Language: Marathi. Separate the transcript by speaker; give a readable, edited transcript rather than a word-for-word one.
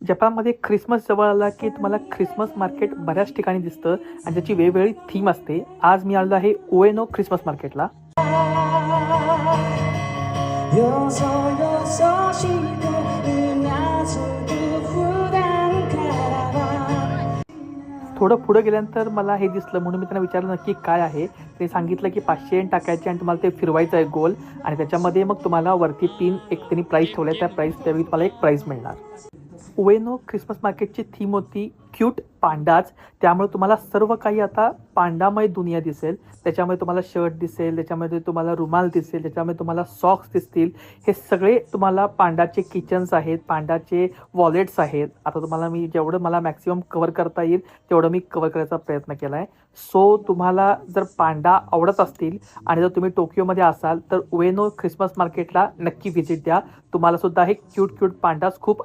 Speaker 1: जपानमध्ये ख्रिसमस जवळ आला की तुम्हाला ख्रिसमस मार्केट बऱ्याच ठिकाणी दिसतं आणि त्याची वेगवेगळी थीम असते. आज मी आलो आहे उएनो ख्रिसमस मार्केटला. थोडं पुढं गेल्यानंतर मला हे दिसलं म्हणून मी त्यांना विचारलं नक्की काय आहे. ते सांगितलं की 500 येन टाकायचे आणि तुम्हाला ते फिरवायचं आहे गोल आणि त्याच्यामध्ये मग तुम्हाला वरती पिन एक त्यांनी प्राईस ठेवलं आहे. त्या प्राईस त्यावेळी तुम्हाला एक प्राईज मिळणार. उएनो ख्रिसमस मार्केटची थीम होती क्यूट पांडाच. त्यामुळे तुम्हाला सर्व काही आता पांडामय दुनिया दिसेल. त्याच्यामध्ये तुम्हाला शर्ट दिसेल, त्याच्यामध्ये तुम्हाला रुमाल दिसेल, त्याच्यामध्ये तुम्हाला सॉक्स दिसतील. हे सगळे तुम्हाला पांडाचे किचन्स आहेत, पांडाचे वॉलेट्स आहेत. आता तुम्हाला मी जेवढं मला मॅक्सिमम कव्हर करता येईल तेवढं मी कव्हर करायचा प्रयत्न केला आहे. सो तुम्हाला जर पांडा आवडत असतील आणि जर तुम्ही टोकियोमध्ये असाल तर उएनो ख्रिसमस मार्केटला नक्की व्हिजिट द्या. तुम्हाला सुद्धा हे क्यूट पांडाच खूप